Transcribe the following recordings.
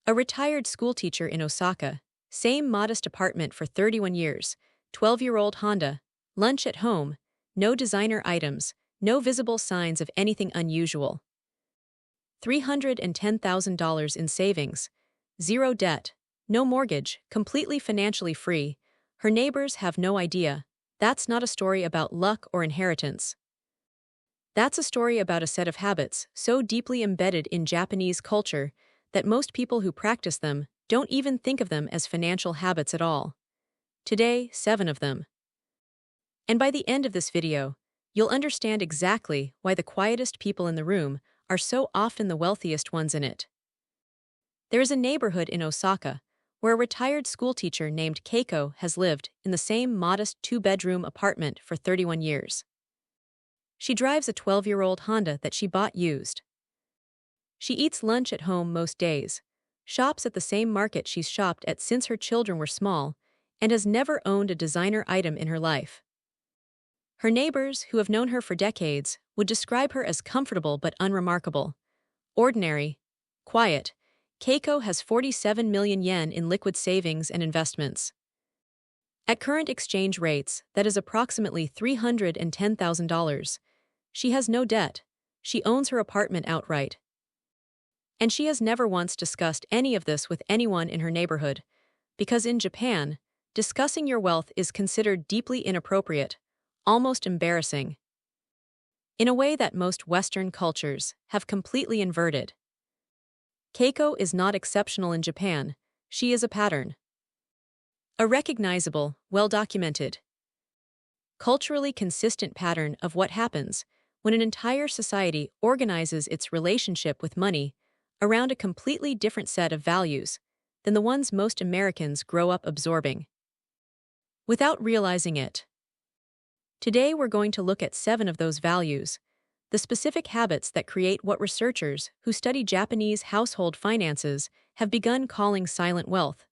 A retired schoolteacher in Osaka, same modest apartment for 31 years, 12-year-old Honda, lunch at home, no designer items, no visible signs of anything unusual. $310,000 in savings, zero debt, no mortgage, completely financially free. Her neighbors have no idea. That's not a story about luck or inheritance. That's a story about a set of habits so deeply embedded in Japanese culture that most people who practice them don't even think of them as financial habits at all. Today, 7 of them. And by the end of this video, you'll understand exactly why the quietest people in the room are so often the wealthiest ones in it. There is a neighborhood in Osaka where a retired schoolteacher named Keiko has lived in the same modest 2-bedroom apartment for 31 years. She drives a 12-year-old Honda that she bought used. She eats lunch at home most days, shops at the same market she's shopped at since her children were small, and has never owned a designer item in her life. Her neighbors, who have known her for decades, would describe her as comfortable but unremarkable. Ordinary, quiet, Keiko has 47 million yen in liquid savings and investments. At current exchange rates, that is approximately $310,000. She has no debt. She owns her apartment outright. And she has never once discussed any of this with anyone in her neighborhood, because in Japan, discussing your wealth is considered deeply inappropriate, almost embarrassing, in a way that most Western cultures have completely inverted. Keiko is not exceptional in Japan. She is a pattern. A recognizable, well-documented, culturally consistent pattern of what happens when an entire society organizes its relationship with money around a completely different set of values than the ones most Americans grow up absorbing, without realizing it. Today we're going to look at 7 of those values, the specific habits that create what researchers who study Japanese household finances have begun calling silent wealth,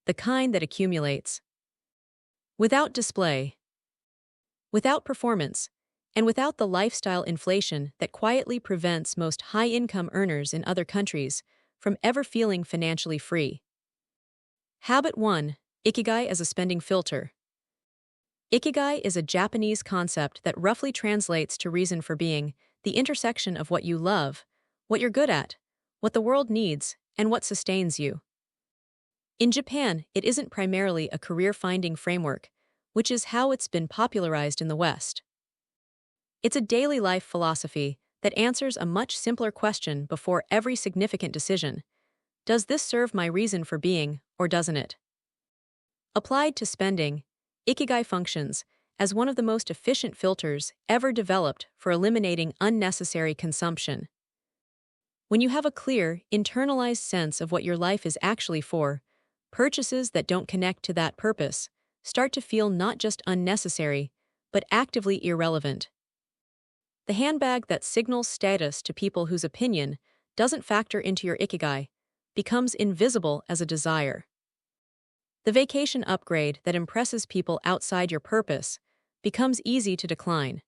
the kind that accumulates without display, without performance, and without the lifestyle inflation that quietly prevents most high-income earners in other countries from ever feeling financially free. Habit 1. Ikigai as a spending filter. Ikigai is a Japanese concept that roughly translates to reason for being, the intersection of what you love, what you're good at, what the world needs, and what sustains you. In Japan, it isn't primarily a career-finding framework, which is how it's been popularized in the West. It's a daily life philosophy that answers a much simpler question before every significant decision. Does this serve my reason for being, or doesn't it? Applied to spending, Ikigai functions as one of the most efficient filters ever developed for eliminating unnecessary consumption. When you have a clear, internalized sense of what your life is actually for, purchases that don't connect to that purpose start to feel not just unnecessary, but actively irrelevant. The handbag that signals status to people whose opinion doesn't factor into your Ikigai becomes invisible as a desire. The vacation upgrade that impresses people outside your purpose becomes easy to decline.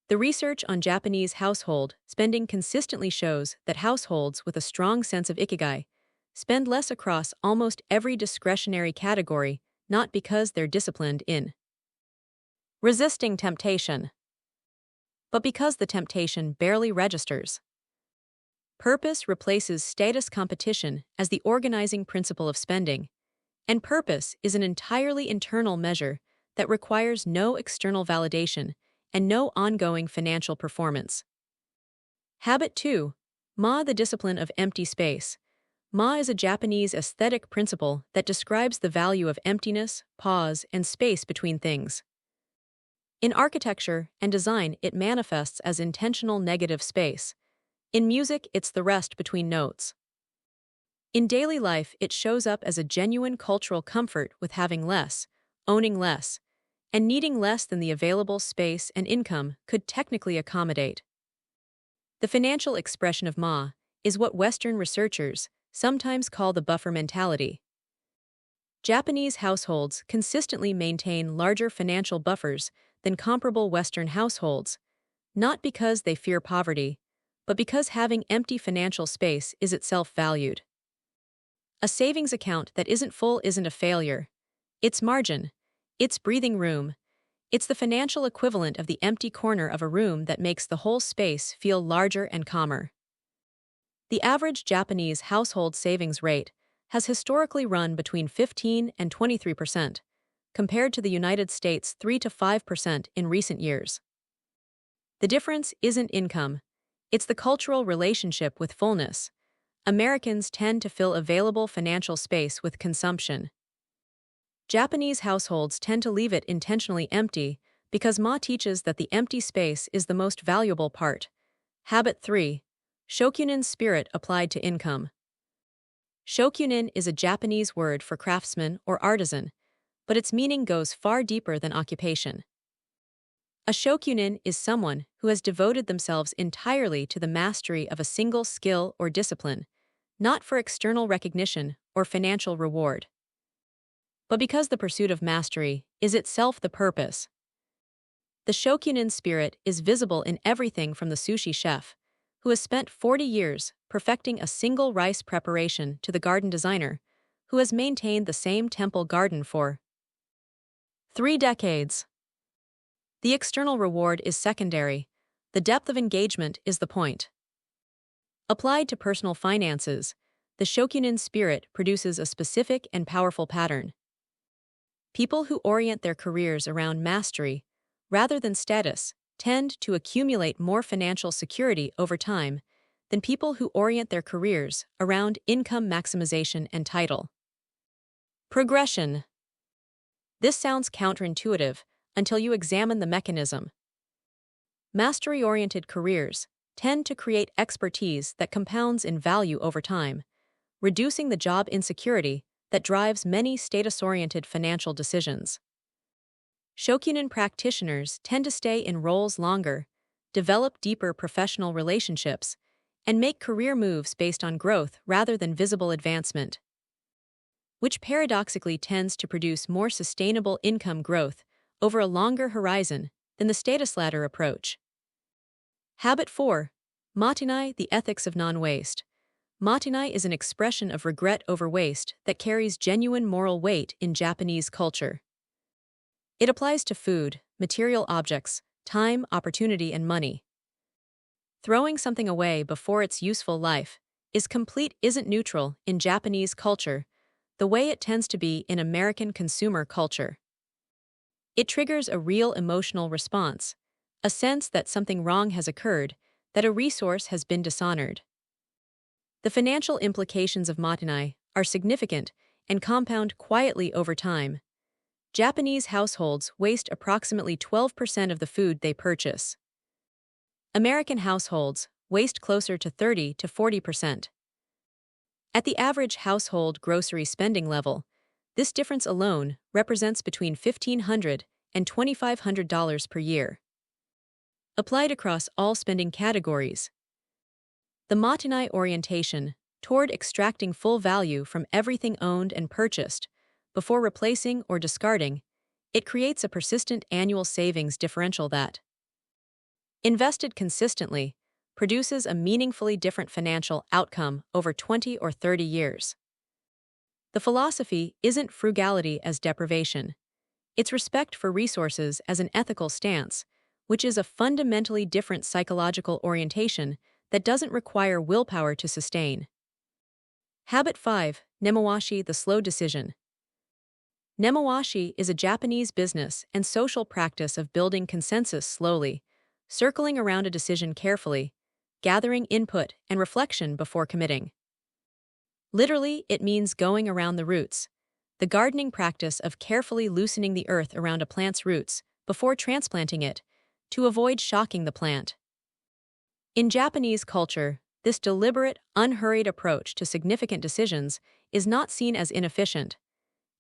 The research on Japanese household spending consistently shows that households with a strong sense of Ikigai spend less across almost every discretionary category, not because they're disciplined in resisting temptation, but because the temptation barely registers. Purpose replaces status competition as the organizing principle of spending, and purpose is an entirely internal measure that requires no external validation and no ongoing financial performance. Habit 2. Ma, the discipline of empty space. Ma is a Japanese aesthetic principle that describes the value of emptiness, pause, and space between things. In architecture and design, it manifests as intentional negative space. In music, it's the rest between notes. In daily life, it shows up as a genuine cultural comfort with having less, owning less, and needing less than the available space and income could technically accommodate. The financial expression of Ma is what Western researchers sometimes call the buffer mentality. Japanese households consistently maintain larger financial buffers than comparable Western households, not because they fear poverty, but because having empty financial space is itself valued. A savings account that isn't full isn't a failure. It's margin. It's breathing room. It's the financial equivalent of the empty corner of a room that makes the whole space feel larger and calmer. The average Japanese household savings rate has historically run between 15 and 23%, compared to the United States' 3 to 5% in recent years. The difference isn't income, it's the cultural relationship with fullness. Americans tend to fill available financial space with consumption. Japanese households tend to leave it intentionally empty because Ma teaches that the empty space is the most valuable part. Habit 3. Shokunin spirit applied to income. Shokunin is a Japanese word for craftsman or artisan, but its meaning goes far deeper than occupation. A shokunin is someone who has devoted themselves entirely to the mastery of a single skill or discipline, not for external recognition or financial reward, but because the pursuit of mastery is itself the purpose. The shokunin spirit is visible in everything from the sushi chef, who has spent 40 years perfecting a single rice preparation, to the garden designer, who has maintained the same temple garden for 3 decades. The external reward is secondary. The depth of engagement is the point. Applied to personal finances, the shokunin spirit produces a specific and powerful pattern. People who orient their careers around mastery, rather than status, tend to accumulate more financial security over time than people who orient their careers around income maximization and title. Progression. This sounds counterintuitive until you examine the mechanism. Mastery-oriented careers tend to create expertise that compounds in value over time, reducing the job insecurity that drives many status-oriented financial decisions. Shokunin practitioners tend to stay in roles longer, develop deeper professional relationships, and make career moves based on growth rather than visible advancement, which paradoxically tends to produce more sustainable income growth over a longer horizon than the status ladder approach. Habit 4. Matinai, the ethics of non-waste. Matinai is an expression of regret over waste that carries genuine moral weight in Japanese culture. It applies to food, material objects, time, opportunity, and money. Throwing something away before its useful life isn't neutral in Japanese culture, the way it tends to be in American consumer culture. It triggers a real emotional response, a sense that something wrong has occurred, that a resource has been dishonored. The financial implications of matinai are significant and compound quietly over time. Japanese households waste approximately 12% of the food they purchase. American households waste closer to 30 to 40%. At the average household grocery spending level, this difference alone represents between $1,500 and $2,500 per year. Applied across all spending categories, the matinai orientation toward extracting full value from everything owned and purchased before replacing or discarding, it creates a persistent annual savings differential that, invested consistently, produces a meaningfully different financial outcome over 20 or 30 years. The philosophy isn't frugality as deprivation. It's respect for resources as an ethical stance, which is a fundamentally different psychological orientation that doesn't require willpower to sustain. Habit 5. Nemawashi, the slow decision. Nemawashi is a Japanese business and social practice of building consensus slowly, circling around a decision carefully, gathering input and reflection before committing. Literally, it means going around the roots, the gardening practice of carefully loosening the earth around a plant's roots before transplanting it, to avoid shocking the plant. In Japanese culture, this deliberate, unhurried approach to significant decisions is not seen as inefficient.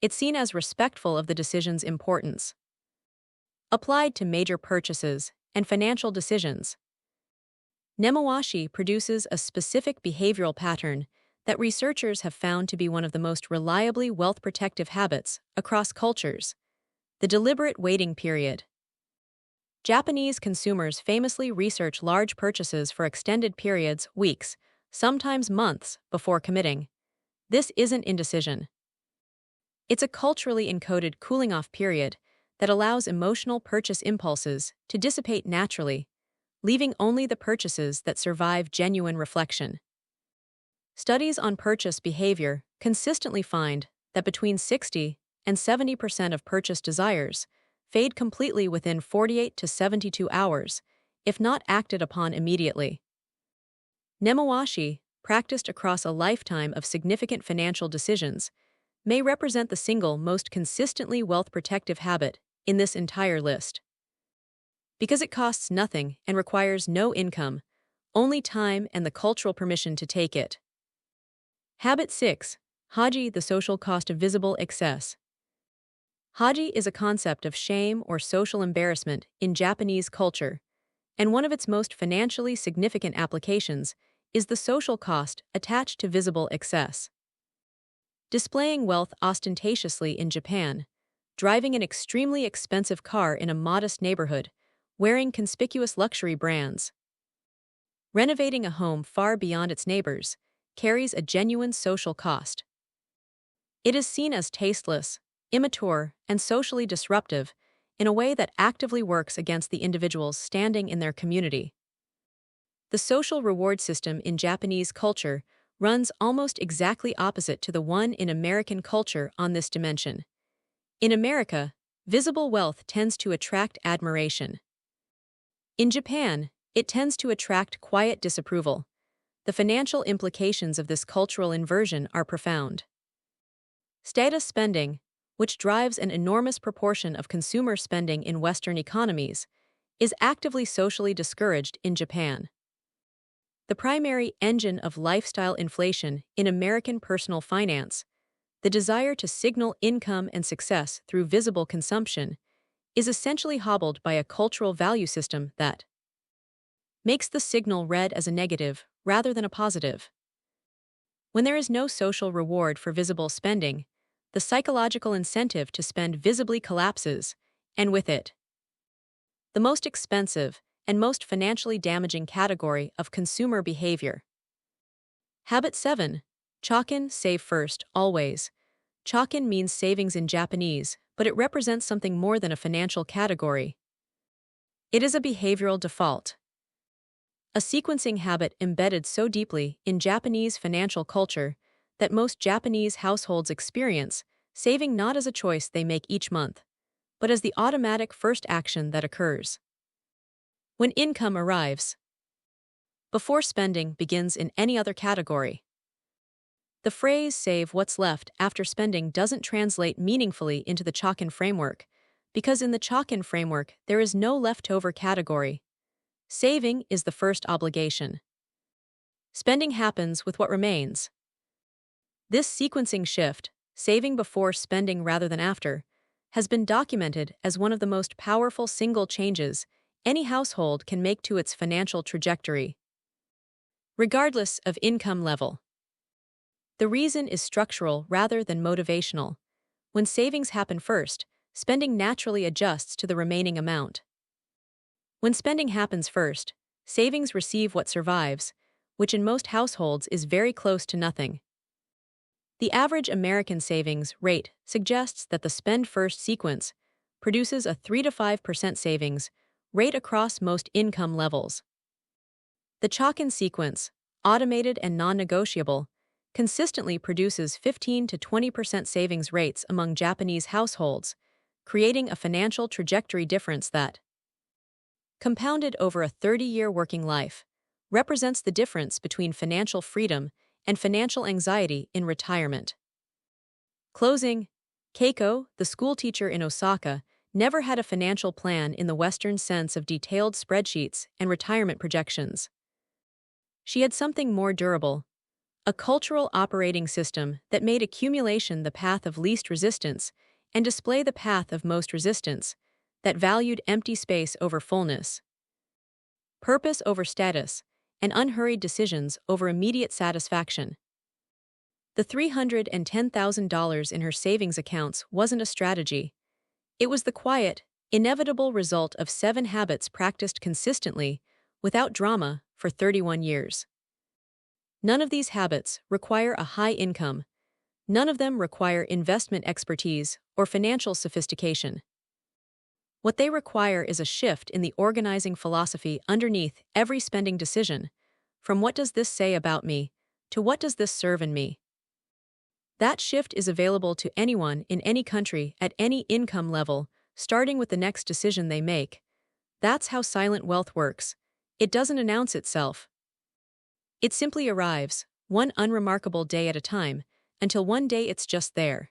It's seen as respectful of the decision's importance. Applied to major purchases and financial decisions, nemawashi produces a specific behavioral pattern that researchers have found to be one of the most reliably wealth-protective habits across cultures: the deliberate waiting period. Japanese consumers famously research large purchases for extended periods, weeks, sometimes months, before committing. This isn't indecision. It's a culturally encoded cooling-off period that allows emotional purchase impulses to dissipate naturally, leaving only the purchases that survive genuine reflection. Studies on purchase behavior consistently find that between 60 and 70% of purchase desires fade completely within 48 to 72 hours, if not acted upon immediately. Nemawashi, practiced across a lifetime of significant financial decisions, may represent the single most consistently wealth-protective habit in this entire list. Because it costs nothing and requires no income, only time and the cultural permission to take it. Habit 6. Haji, the social cost of visible excess. Haji is a concept of shame or social embarrassment in Japanese culture, and one of its most financially significant applications is the social cost attached to visible excess. Displaying wealth ostentatiously in Japan, driving an extremely expensive car in a modest neighborhood, wearing conspicuous luxury brands, renovating a home far beyond its neighbors, carries a genuine social cost. It is seen as tasteless, immature, and socially disruptive in a way that actively works against the individuals standing in their community. The social reward system in Japanese culture runs almost exactly opposite to the one in American culture on this dimension. In America, visible wealth tends to attract admiration. In Japan, it tends to attract quiet disapproval. The financial implications of this cultural inversion are profound. Status spending, which drives an enormous proportion of consumer spending in Western economies, is actively socially discouraged in Japan. The primary engine of lifestyle inflation in American personal finance, the desire to signal income and success through visible consumption, is essentially hobbled by a cultural value system that makes the signal read as a negative rather than a positive. When there is no social reward for visible spending, the psychological incentive to spend visibly collapses, and with it, the most expensive and most financially damaging category of consumer behavior. Habit 7. Chokin, save first, always. Chokin means savings in Japanese, but it represents something more than a financial category. It is a behavioral default. A sequencing habit embedded so deeply in Japanese financial culture that most Japanese households experience saving not as a choice they make each month, but as the automatic first action that occurs when income arrives, before spending begins in any other category. The phrase save what's left after spending doesn't translate meaningfully into the Chokin framework, because in the Chokin framework there is no leftover category. Saving is the first obligation. Spending happens with what remains. This sequencing shift, saving before spending rather than after, has been documented as one of the most powerful single changes any household can make to its financial trajectory, regardless of income level. The reason is structural rather than motivational. When savings happen first, spending naturally adjusts to the remaining amount. When spending happens first, savings receive what survives, which in most households is very close to nothing. The average American savings rate suggests that the spend-first sequence produces a 3 to 5% savings rate across most income levels. The Chokin sequence, automated and non-negotiable, consistently produces 15 to 20% savings rates among Japanese households, creating a financial trajectory difference that, compounded over a 30-year working life, represents the difference between financial freedom and financial anxiety in retirement. Closing, Keiko, the schoolteacher in Osaka, never had a financial plan in the Western sense of detailed spreadsheets and retirement projections. She had something more durable, a cultural operating system that made accumulation the path of least resistance and display the path of most resistance, that valued empty space over fullness, purpose over status, and unhurried decisions over immediate satisfaction. The $310,000 in her savings accounts wasn't a strategy. It was the quiet, inevitable result of 7 habits practiced consistently, without drama, for 31 years. None of these habits require a high income, None of them require investment expertise or financial sophistication. What they require is a shift in the organizing philosophy underneath every spending decision, from what does this say about me to what does this serve in me. That shift is available to anyone in any country at any income level, starting with the next decision they make. That's how silent wealth works. It doesn't announce itself. It simply arrives, one unremarkable day at a time, until one day it's just there.